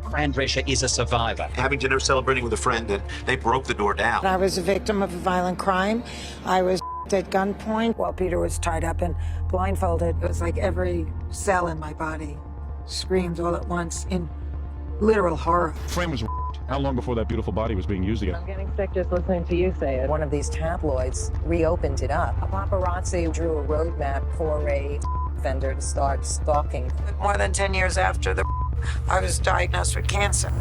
Fran Drescher is a survivor. Having dinner, celebrating with a friend, and they broke the door down. I was a victim of a violent crime. I was at gunpoint while Peter was tied up and blindfolded. It was like every cell in my body screamed all at once in literal horror. Fran was how long before that beautiful body was being used again? I'm getting sick just listening to you say it. One of these tabloids reopened it up. A paparazzi drew a roadmap for a offender to start stalking. More than 10 years after I was diagnosed with cancer.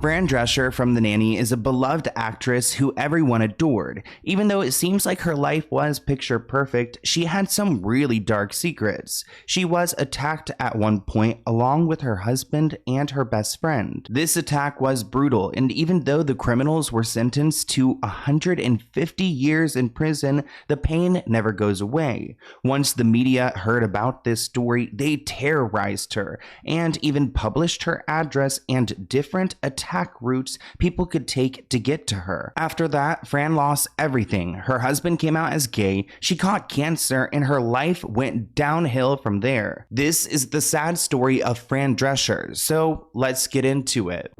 Fran Drescher from The Nanny is a beloved actress who everyone adored. Even though it seems like her life was picture perfect, she had some really dark secrets. She was attacked at one point along with her husband and her best friend. This attack was brutal, and even though the criminals were sentenced to 150 years in prison, the pain never goes away. Once the media heard about this story, they terrorized her and even published her address and different attack routes people could take to get to her. After that, Fran lost everything. Her husband came out as gay, she caught cancer, and her life went downhill from there. This is the sad story of Fran Drescher, so let's get into it.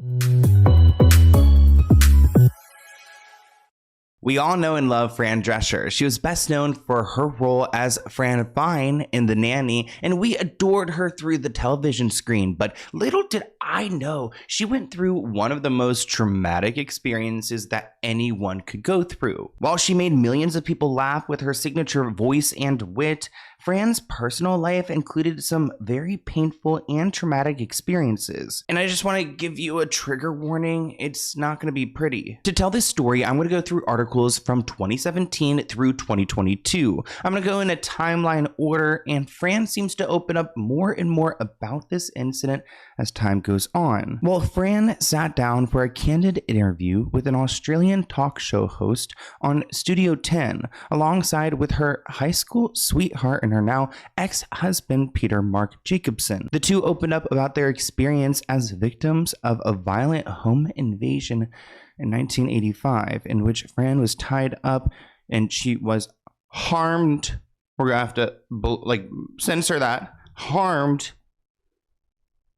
We all know and love Fran Drescher. She was best known for her role as Fran Fine in The Nanny, and we adored her through the television screen, but little did I know she went through one of the most traumatic experiences that anyone could go through. While she made millions of people laugh with her signature voice and wit, Fran's personal life included some very painful and traumatic experiences. And I just want to give you a trigger warning, it's not going to be pretty. To tell this story, I'm going to go through articles from 2017 through 2022. I'm going to go in a timeline order, and Fran seems to open up more and more about this incident as time goes on. Well, Fran sat down for a candid interview with an Australian talk show host on Studio 10, alongside with her high school sweetheart and her now ex-husband Peter Mark Jacobson. The two opened up about their experience as victims of a violent home invasion in 1985, in which Fran was tied up and she was harmed. We're gonna have to censor that. Harmed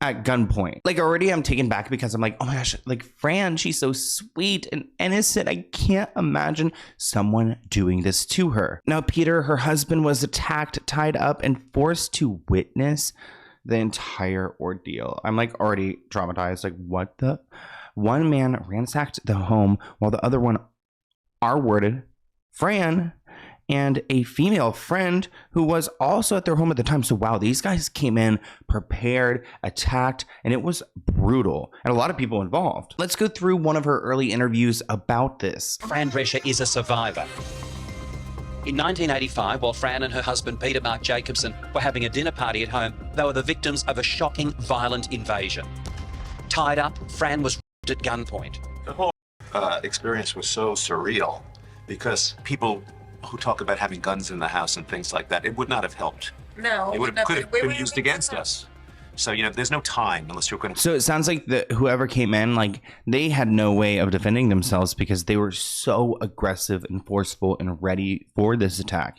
at gunpoint. Already I'm taken back because I'm like, oh my gosh, Fran, she's so sweet and innocent. I can't imagine someone doing this to her. Now, Peter, her husband, was attacked, tied up, and forced to witness the entire ordeal. I'm already traumatized. What the? One man ransacked the home while the other one R-worded Fran and a female friend who was also at their home at the time. So wow, these guys came in prepared, attacked, and it was brutal, and a lot of people involved. Let's go through one of her early interviews about this. Fran Drescher is a survivor. In 1985, while Fran and her husband Peter Mark Jacobson were having a dinner party at home, they were the victims of a shocking, violent invasion. Tied up, Fran was raped at gunpoint. The whole experience was so surreal because people who talk about having guns in the house and things like that, it would not have helped. No, it could have been used against us. So, there's no time unless you're going to... So it sounds like whoever came in, they had no way of defending themselves because they were so aggressive and forceful and ready for this attack.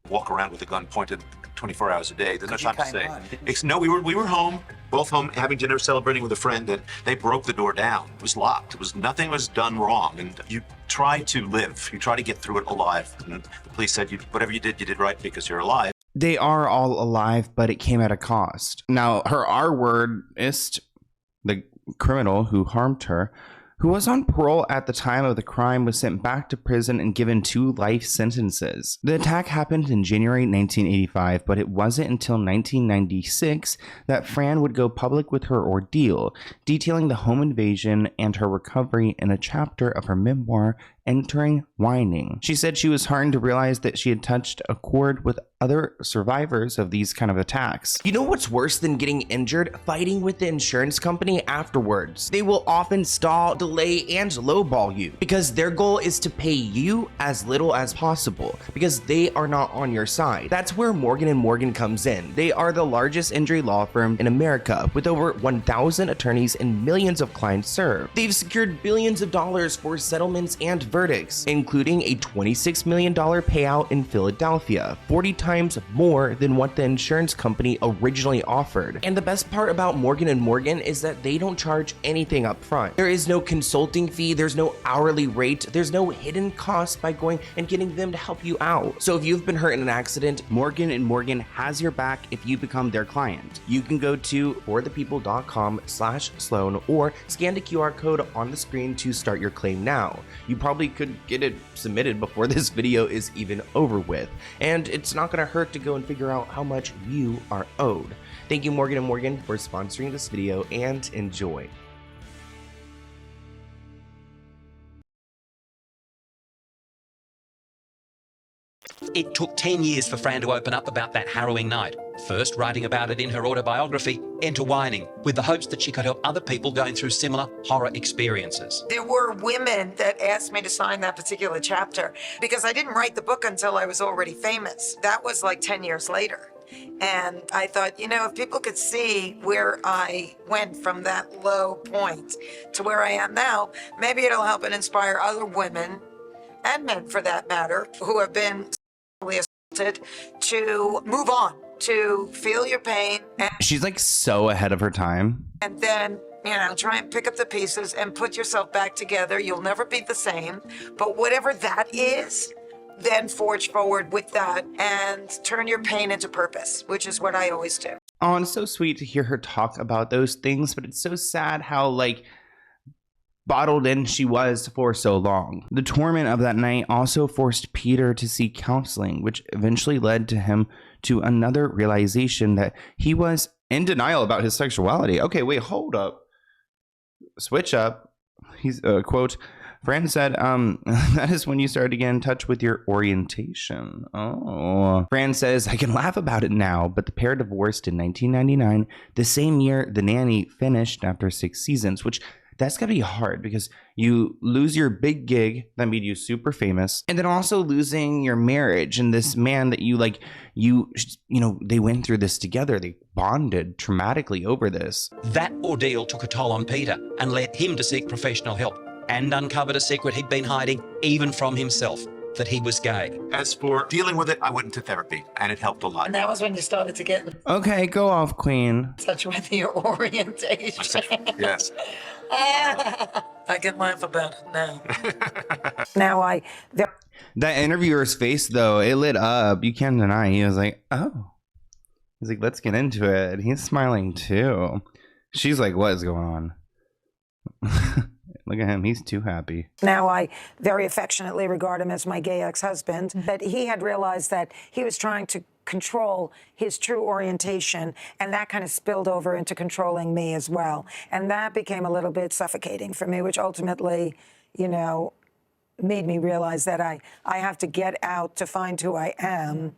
Walk around with a gun pointed 24 hours a day. There's no time to say. No, we were home, both home, having dinner, celebrating with a friend, and they broke the door down. It was locked. Nothing was done wrong, and you try to live. You try to get through it alive. And the police said, whatever you did right because you're alive. They are all alive, but it came at a cost. Now, her R-wordist, the criminal who harmed her, who was on parole at the time of the crime, was sent back to prison and given 2 life sentences. The attack happened in January 1985, but it wasn't until 1996 that Fran would go public with her ordeal, detailing the home invasion and her recovery in a chapter of her memoir, Entering Whining. She said she was heartened to realize that she had touched a chord with other survivors of these kind of attacks. You know what's worse than getting injured? Fighting with the insurance company afterwards. They will often stall, delay, and lowball you because their goal is to pay you as little as possible because they are not on your side. That's where Morgan & Morgan comes in. They are the largest injury law firm in America with over 1,000 attorneys and millions of clients served. They've secured billions of dollars for settlements and verdicts, including a $26 million payout in Philadelphia, 40 times more than what the insurance company originally offered. And the best part about Morgan & Morgan is that they don't charge anything up front. There is no consulting fee, there's no hourly rate, there's no hidden cost by going and getting them to help you out. So if you've been hurt in an accident, Morgan & Morgan has your back if you become their client. You can go to forthepeople.com/Sloan or scan the QR code on the screen to start your claim now. You probably could get it submitted before this video is even over with, and it's not going to hurt to go and figure out how much you are owed. Thank you, Morgan & Morgan, for sponsoring this video, and enjoy. It took 10 years for Fran to open up about that harrowing night, first writing about it in her autobiography, intertwining, with the hopes that she could help other people going through similar horror experiences. There were women that asked me to sign that particular chapter because I didn't write the book until I was already famous. That was like 10 years later. And I thought, you know, if people could see where I went from that low point to where I am now, maybe it'll help and inspire other women, and men for that matter, who have been assaulted, to move on, to feel your pain. She's like so ahead of her time. And then, you know, try and pick up the pieces and put yourself back together. You'll never be the same. But whatever that is, then forge forward with that and turn your pain into purpose, which is what I always do. Oh, it's so sweet to hear her talk about those things, but it's so sad how, like, bottled in she was for so long. The torment of that night also forced Peter to seek counseling, which eventually led to him to another realization that he was in denial about his sexuality. Okay, wait, hold up. Switch up. He's, quote, Fran said, that is when you started to get in touch with your orientation. Oh. Fran says, I can laugh about it now, but the pair divorced in 1999, the same year The Nanny finished after 6 seasons, which that's gotta be hard because you lose your big gig that made you super famous, and then also losing your marriage and this man that you like, you know, they went through this together. They bonded traumatically over this. That ordeal took a toll on Peter and led him to seek professional help, and uncovered a secret he'd been hiding even from himself, that he was gay. As for dealing with it, I went into therapy, and it helped a lot. And that was when you started to get in Okay, go off, Queen. touch with your orientation. Yes. I can laugh about it now. Now That interviewer's face, though, it lit up. You can't deny. He was like, oh. He's like, let's get into it. And he's smiling, too. She's like, what is going on? Look at him. He's too happy. Now I very affectionately regard him as my gay ex-husband. But he had realized that he was trying to control his true orientation, and that kind of spilled over into controlling me as well. And that became a little bit suffocating for me, which ultimately, you know, made me realize that I have to get out to find who I am,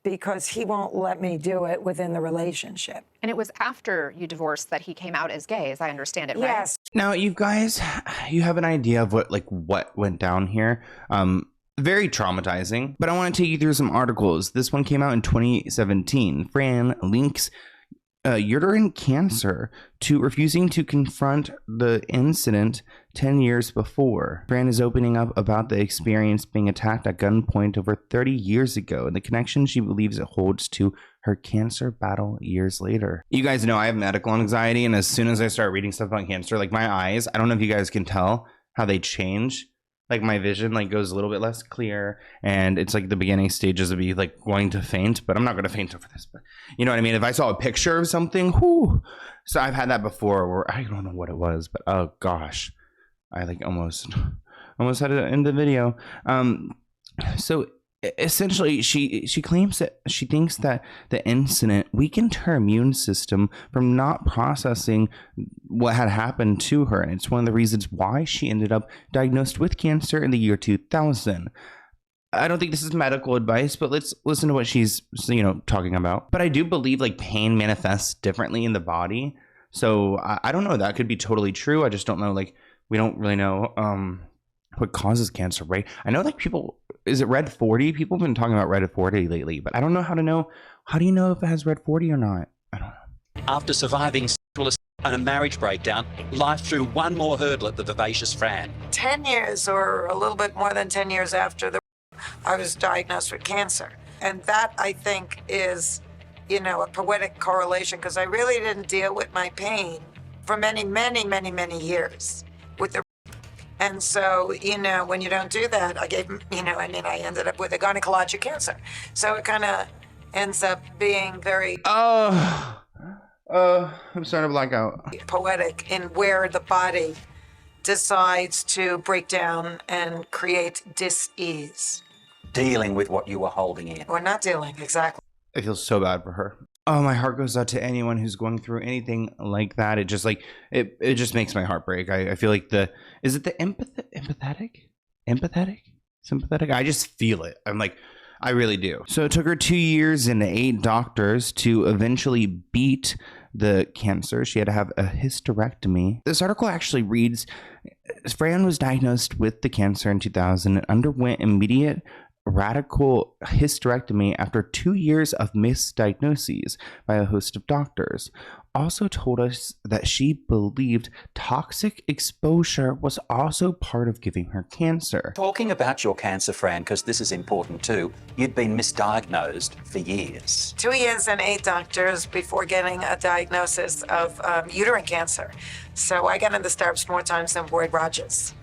because he won't let me do it within the relationship. And it was after you divorced that he came out as gay, as I understand it, right? Yes. Now, you guys, you have an idea of what went down here. Very traumatizing, but I want to take you through some articles. This one came out in 2017. Fran links uterine cancer to refusing to confront the incident 10 years before. Fran is opening up about the experience being attacked at gunpoint over 30 years ago and the connection she believes it holds to her cancer battle years later. You guys know I have medical anxiety, and as soon as I start reading stuff about cancer, like my eyes, I don't know if you guys can tell how they change. Like my vision goes a little bit less clear, and it's like the beginning stages of me going to faint, but I'm not going to faint over this, but you know what I mean? If I saw a picture of something, whoo. So I've had that before where I don't know what it was, but oh gosh, I almost had it in the video. So essentially she claims that she thinks that the incident weakened her immune system from not processing what had happened to her, and it's one of the reasons why she ended up diagnosed with cancer in the year 2000. I don't think this is medical advice, but let's listen to what she's talking about. But I do believe pain manifests differently in the body, so I don't know, that could be totally true. I just don't know, we don't really know what causes cancer, right? I know people, is it red 40? People have been talking about red 40 lately, but I don't know how to know. How do you know if it has red 40 or not? I don't know. After surviving sexual assault and a marriage breakdown, life threw one more hurdle at the vivacious Fran. 10 years or a little bit more than 10 years after I was diagnosed with cancer. And that, I think, is, you know, a poetic correlation, because I really didn't deal with my pain for many, many, many, many years with the. And so, you know, when you don't do that, I ended up with a gynecologic cancer. So it kind of ends up being very I'm starting to black out. poetic in where the body decides to break down and create dis-ease. Dealing with what you were holding in. Or not dealing, exactly. I feel so bad for her. Oh, my heart goes out to anyone who's going through anything like that. It just like it just makes my heart break. I feel like is it the sympathetic? I just feel it. I'm like, I really do. So it took her 2 years and 8 doctors to eventually beat the cancer. She had to have a hysterectomy. This article actually reads, Fran was diagnosed with the cancer in 2000 and underwent immediate radical hysterectomy after 2 years of misdiagnoses by a host of doctors. Also told us that she believed toxic exposure was also part of giving her cancer. Talking about your cancer, Fran, because this is important too, you'd been misdiagnosed for years. 2 years and 8 doctors before getting a diagnosis of uterine cancer. So I got in the steps more times than Boyd Rogers.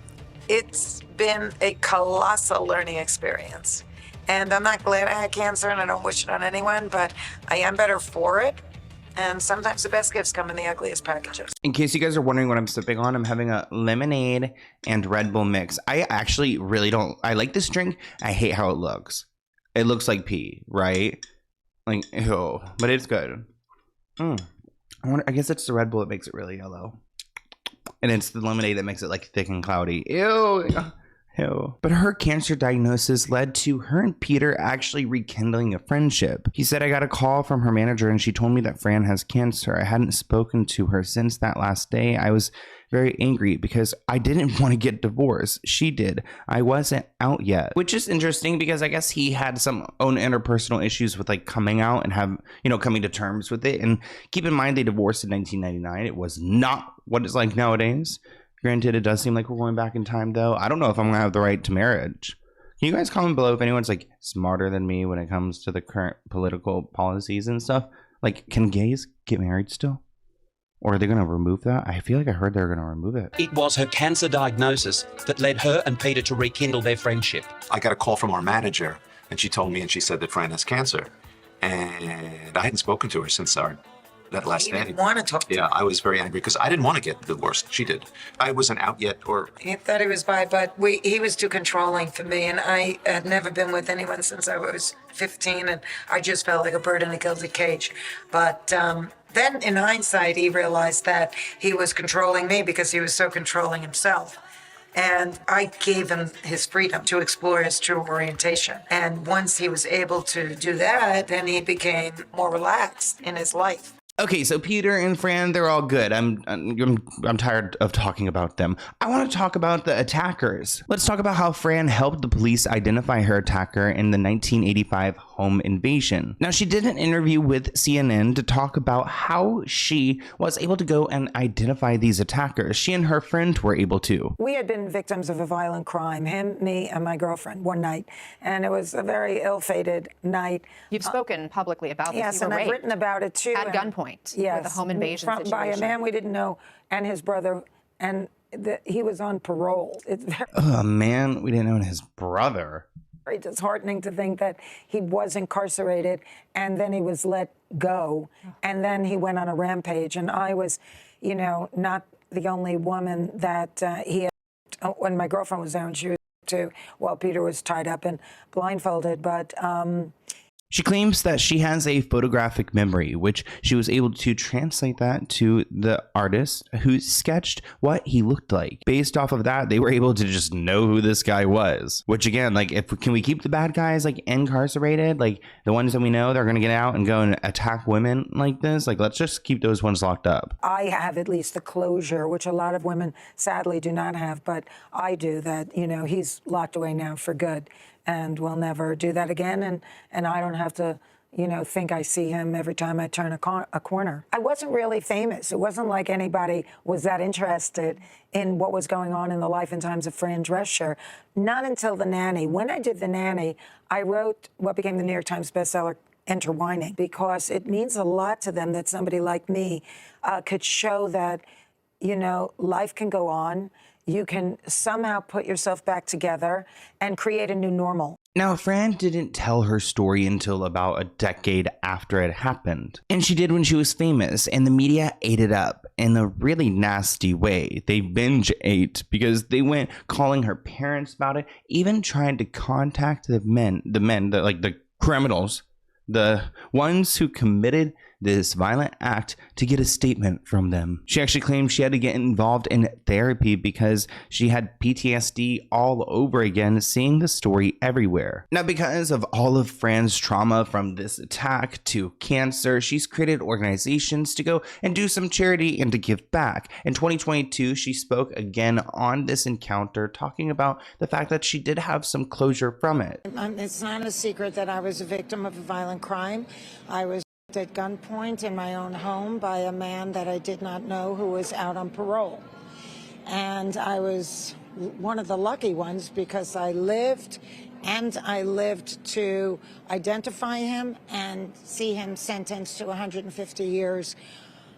It's been a colossal learning experience. And I'm not glad I had cancer, and I don't wish it on anyone, but I am better for it. And sometimes the best gifts come in the ugliest packages. In case you guys are wondering what I'm sipping on, I'm having a lemonade and Red Bull mix. I actually really don't. I like this drink. I hate how it looks. It looks like pee, right? Like, ew. But it's good. I guess it's the Red Bull that makes it really yellow. And it's the lemonade that makes it like thick and cloudy. Ew. Ew. But her cancer diagnosis led to her and Peter actually rekindling a friendship. He said, I got a call from her manager and she told me that Fran has cancer. I hadn't spoken to her since that last day. I was very angry because I didn't want to get divorced. She did. I wasn't out yet. Which is interesting because I guess he had some own interpersonal issues with like coming out and coming to terms with it. And keep in mind, they divorced in 1999. It was not what it's like nowadays. Granted, it does seem like we're going back in time, though. I don't know if I'm going to have the right to marriage. Can you guys comment below if anyone's like smarter than me when it comes to the current political policies and stuff? Like, can gays get married still? Or are they going to remove that? I feel like I heard they're going to remove it. It was her cancer diagnosis that led her and Peter to rekindle their friendship. I got a call from our manager, and she told me, and she said that Fran has cancer. And I hadn't spoken to her since that last day. You didn't want to talk to Yeah, I was very angry because I didn't want to get divorced. She did. I wasn't out yet, or He thought he was bi, but he was too controlling for me, and I had never been with anyone since I was 15, and I just felt like a bird in a gilded cage. But then in hindsight, he realized that he was controlling me because he was so controlling himself. And I gave him his freedom to explore his true orientation. And once he was able to do that, then he became more relaxed in his life. Okay, so Peter and Fran, they're all good. I'm tired of talking about them. I want to talk about the attackers. Let's talk about how Fran helped the police identify her attacker in the 1985 home invasion. Now, she did an interview with CNN to talk about how she was able to go and identify these attackers. She and her friend were able to. We had been victims of a violent crime, him, me, and my girlfriend, one night. And it was a very ill-fated night. You've spoken publicly about this. Yes, You were and I've raped written about it too. at and- gunpoint Yes, with a home invasion situation. by a man we didn't know, and his brother, and he was on parole. It's Oh, man, we didn't know his brother. very disheartening to think that he was incarcerated and then he was let go, and then he went on a rampage. And I was, not the only woman that he had. When my girlfriend was there, and she was too, while Peter was tied up and blindfolded. But She claims that she has a photographic memory, which she was able to translate that to the artist who sketched what he looked like. Based off of that, they were able to just know who this guy was. Which again, like, can we keep the bad guys like incarcerated? Like the ones that we know they're gonna get out and go and attack women like this? Like, let's just keep those ones locked up. I have at least the closure, which a lot of women sadly do not have, but I do, that, he's locked away now for good and will never do that again. And I don't have to think I see him every time I turn a corner. I wasn't really famous. It wasn't like anybody was that interested in what was going on in the life and times of Fran Drescher. Not until The Nanny. When I did The Nanny, I wrote what became the New York Times bestseller, Enter Whining, because it means a lot to them that somebody like me could show that, life can go on. You can somehow put yourself back together and create a new normal. Now, Fran didn't tell her story until about a decade after it happened. And she did when she was famous, and the media ate it up in a really nasty way. They binge ate because they went calling her parents about it, even trying to contact the criminals, the ones who committed this violent act, to get a statement from them. She actually claimed she had to get involved in therapy because she had PTSD all over again, seeing the story everywhere. Now, because of all of Fran's trauma from this attack to cancer, she's created organizations to go and do some charity and to give back. In 2022, she spoke again on this encounter, talking about the fact that she did have some closure from it. It's not a secret that I was a victim of a violent crime. I was at gunpoint in my own home by a man that I did not know, who was out on parole. And I was one of the lucky ones because I lived to identify him and see him sentenced to 150 years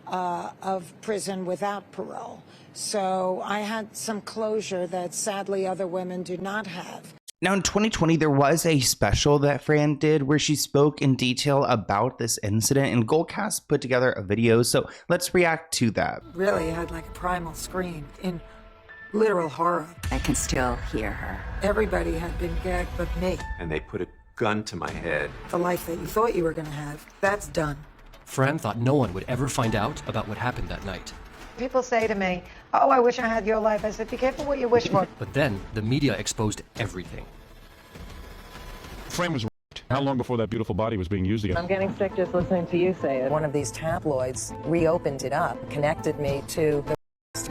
of prison without parole. So I had some closure that sadly other women do not have. Now, in 2020, there was a special that Fran did where she spoke in detail about this incident, and Goldcast put together a video, so let's react to that. Really had like a primal scream in literal horror. I can still hear her. Everybody had been gagged but me. And they put a gun to my head. The life that you thought you were going to have, that's done. Fran thought no one would ever find out about what happened that night. People say to me, oh, I wish I had your life. I said, be careful what you wish for. But then the media exposed everything. Fran was raped. How long before that beautiful body was being used again? I'm getting sick just listening to you say it. One of these tabloids reopened it up, connected me to the...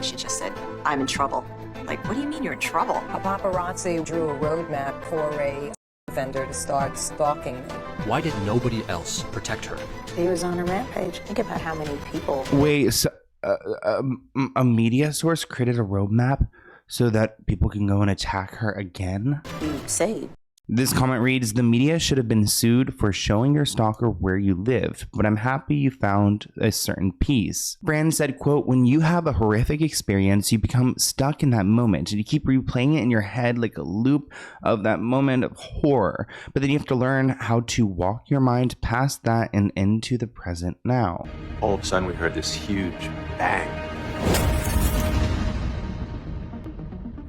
She just said, I'm in trouble. Like, what do you mean you're in trouble? A paparazzi drew a roadmap for a vendor to start stalking me. Why did nobody else protect her? He was on a rampage. Think about how many people... Wait, so a media source created a roadmap so that people can go and attack her again? you saved. This comment reads, the media should have been sued for showing your stalker where you lived, but I'm happy you found a certain piece. Fran said, quote, when you have a horrific experience, you become stuck in that moment and you keep replaying it in your head like a loop of that moment of horror. But then you have to learn how to walk your mind past that and into the present now. All of a sudden we heard this huge bang.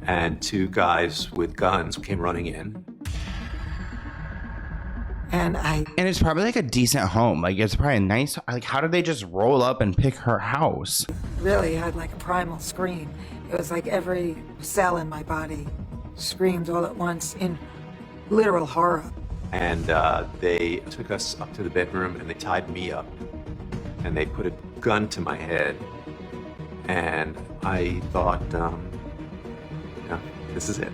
And two guys with guns came running in. And it's probably like a decent home. Like, it's probably a nice, like, how did they just roll up and pick her house? really had like a primal scream. It was like every cell in my body screamed all at once in literal horror. And they took us up to the bedroom and they tied me up and they put a gun to my head. And I thought, this is it.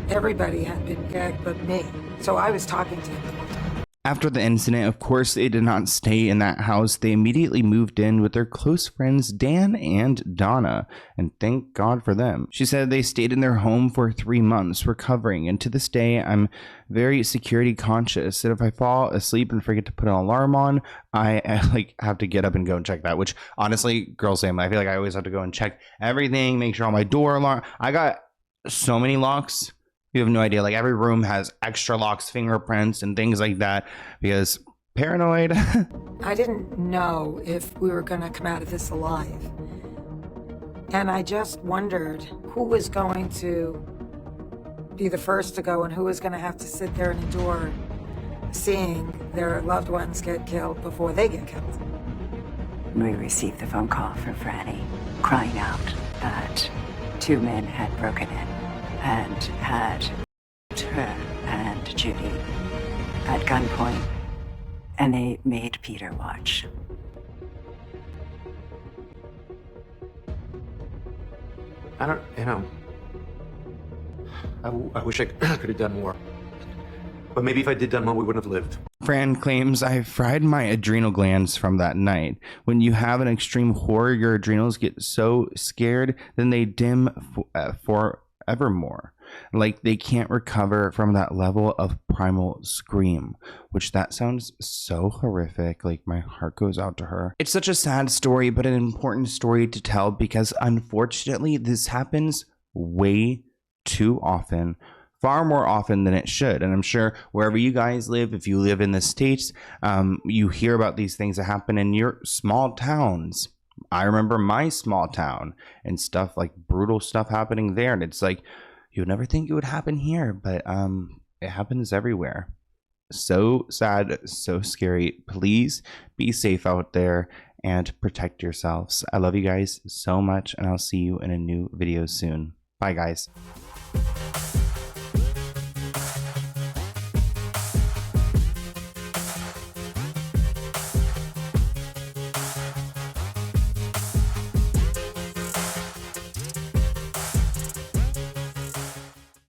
Everybody had been gagged but me. So I was talking to him the whole time. After the incident, of course, they did not stay in that house. They immediately moved in with their close friends Dan and Donna, and thank God for them. She said they stayed in their home for 3 months, recovering, and to this day, I'm very security conscious, and if I fall asleep and forget to put an alarm on, I have to get up and go and check that, which honestly, girls say, I feel like I always have to go and check everything, make sure all my door alarm. I got so many locks. You have no idea. Like, every room has extra locks, fingerprints, and things like that because paranoid. I didn't know if we were going to come out of this alive. And I just wondered who was going to be the first to go and who was going to have to sit there and endure seeing their loved ones get killed before they get killed. We received the phone call from Franny crying out that 2 men had broken in and had her and Judy at gunpoint, and they made Peter watch. I don't, I wish I could have done more. But maybe if I did done more, we wouldn't have lived. Fran claims, I fried my adrenal glands from that night. When you have an extreme horror, your adrenals get so scared, then they dim forevermore. Like they can't recover from that level of primal scream, which that sounds so horrific. Like my heart goes out to her. It's such a sad story, but an important story to tell because unfortunately this happens way too often. Far more often than it should. And I'm sure wherever you guys live, if you live in the States, you hear about these things that happen in your small towns. I remember my small town and stuff like brutal stuff happening there. And it's like, you would never think it would happen here, but it happens everywhere. So sad, so scary. Please be safe out there and protect yourselves. I love you guys so much, and I'll see you in a new video soon. Bye, guys.